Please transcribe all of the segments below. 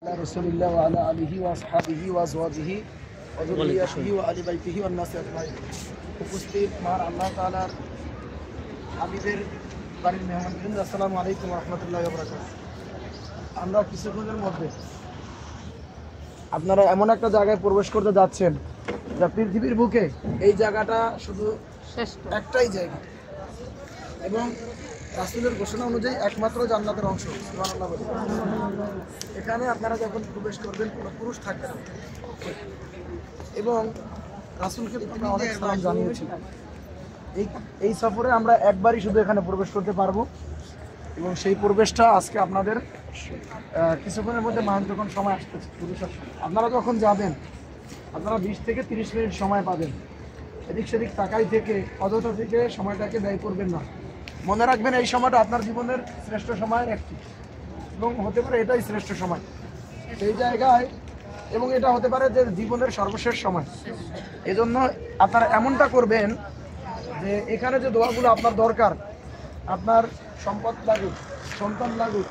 রাসূলিল্লাহ ওয়া আলা আলিহি ওয়া আসহাবিহি ওয়া আজওয়াজিহি ওয়া যুররিয়াতিহি ওয়া আলি বাইতিহি ওয়ান নাস আজমাইন। উপস্থিত মহান আল্লাহ তাআলার হাবিবের বাড়ির মেহমানবৃন্দ, আসসালামু আলাইকুম ওয়া রাহমাতুল্লাহি ওয়া বারাকাতুহু। আমরা কিছুক্ষণের মধ্যে আপনারা এমন একটা জায়গায় প্রবেশ করতে যাচ্ছেন যা পৃথিবীর বুকে এই জায়গাটা শুধু একটাই জায়গা এবং রাসূলের ঘোষণা অনুযায়ী একমাত্র জান্নাতের অংশ। সুবহানাল্লাহ। এখানে আপনারা যখন প্রবেশ করবেন কোনো পুরুষ থাকবে না এবং রাসূলকে আমরা অনেক সালাম জানিয়েছি। এই সফরে আমরা একবারই শুধু এখানে প্রবেশ করতে পারবো এবং সেই প্রবেশটা আজকে আপনাদের কিছুক্ষণের মধ্যে যখন সময় আসতেছে আপনারা যখন যাবেন আপনারা 20 থেকে 30 মিনিট সময় পাবেন। এদিক সেদিক তাকাই থেকে অযথা থেকে সময়টাকে ব্যয় করবেন না। মনে রাখবেন এই সময়টা আপনার জীবনের শ্রেষ্ঠ সময়ের একটি এবং হতে পারে এটাই শ্রেষ্ঠ সময় সেই জায়গায়, এবং এটা হতে পারে যে জীবনের সর্বশেষ সময়। এজন্য আপনারা এমনটা করবেন যে এখানে যে দোয়াগুলো আপনার দরকার, আপনার সম্পদ লাগুক, সন্তান লাগুক,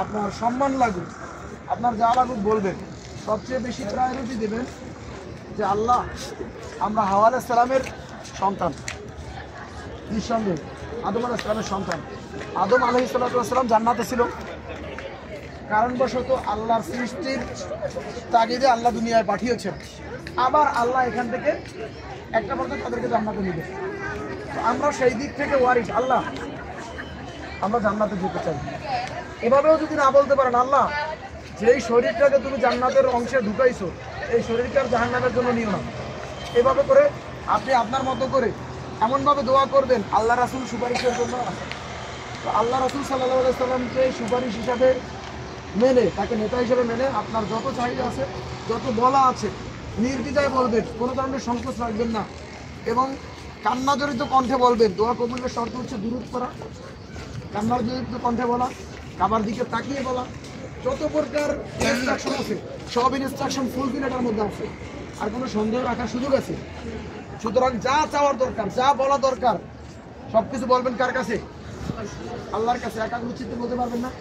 আপনার সম্মান লাগুক, আপনার যা লাগুক বলবেন। সবচেয়ে বেশি প্রায়োরিটি দেবেন যে আল্লাহ, আমরা হাওয়া আলাইহিস সালামের সন্তান, নিঃসন্দেহে আদম আলাইহিস সালামের সন্তান। আদম আলাইহিস সালাম জান্নাতে ছিল, কারণবশত আল্লাহর সৃষ্টির তাগিদে আল্লাহ দুনিয়ায় পাঠিয়েছেন। আবার আল্লাহ এখান থেকে একটা পর্যন্ত তাদেরকে জান্নাতে নিবে। আমরা সেই দিক থেকে ওয়ারিস, আল্লাহ আমরা জান্নাতে যেতে চাই। এভাবেও যদি না বলতে পারেন, আল্লাহ যেই শরীরটাকে তুমি জান্নাতের অংশে ঢুকাইছো এই শরীরকে আর জাহান্নামের জন্য নিও না। এভাবে করে আপনি আপনার মতো করে এমনভাবে দোয়া করবেন আল্লাহ রাসূল সুপারিশের জন্য। তো আল্লাহ রাসূল সাল্লাল্লাহু আলাইহি সাল্লামকে সুপারিশ হিসাবে মেনে, তাকে নেতা হিসেবে মেনে আপনার যত চাহিদা আছে, যত বলা আছে নির্দ্বিধায় বলবেন, কোনো ধরনের সংকোচ রাখবেন না এবং কান্না জড়িত কণ্ঠে বলবেন। দোয়া কবুলের শর্ত হচ্ছে দুরূদ পড়া, কান্নার জড়িত কণ্ঠে বলা, কাবার দিকে তাকিয়ে বলা। যত প্রকার ইনস্ট্রাকশন আছে সব ইনস্ট্রাকশন ফুলফিল এটার মধ্যে আছে, আর কোনো সন্দেহ রাখার সুযোগ আছে। সুতরাং যা চাওয়ার দরকার, যা বলা দরকার সব কিছু বলবেন কার কাছে? আল্লাহর কাছে। একাগ্রচিত্তে বলতে পারবেন না।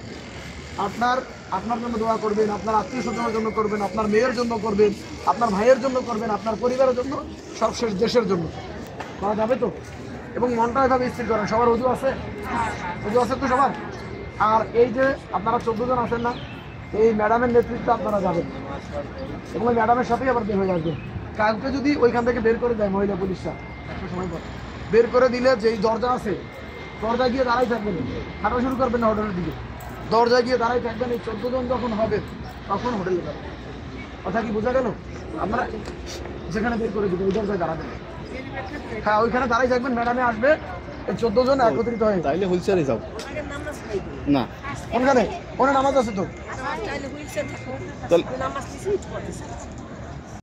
আপনার জন্য দোয়া করবেন, আপনার আত্মীয় স্বজনের জন্য করবেন, আপনার মেয়ের জন্য করবেন, আপনার ভাইয়ের জন্য করবেন, আপনার পরিবারের জন্য, সবশেষ দেশের জন্য করা যাবে তো। এবং মনটা এভাবে স্থির করেন। সবার উযু আছে? উযু আছে তো সবার? আর এই যে আপনারা 14 জন আছেন না, এই ম্যাডামের নেতৃত্বে আপনারা যাবেন এবং ওই ম্যাডামের সাথেই আবার বের হয়ে আসবেন। কাউকে যদি ওইখান থেকে বের করে দেয় মহিলা পুলিশরা একটা সময় পর, বের করে দিলে যেই দরজা আছে দরজায় গিয়ে দাঁড়াই থাকবেন, হাঁটা শুরু করবেন না হোটেলের দিকে। দরজায় গিয়ে দাঁড়াই থাকবেন। এই 14 জন যখন হবে তখন হোটেলে যাবেন। কথা কি বোঝা গেল? আপনারা যেখানে বের করে দিবেন ওই দরজায় দাঁড়াবেন। হ্যাঁ, ওইখানে দাঁড়াই থাকবেন। ম্যাডামে আসবে, এই 14 জন একত্রিত হয়ে। তাইলে হুইলচেয়ারে যাও না, ওখানে নামাজ আছে তো।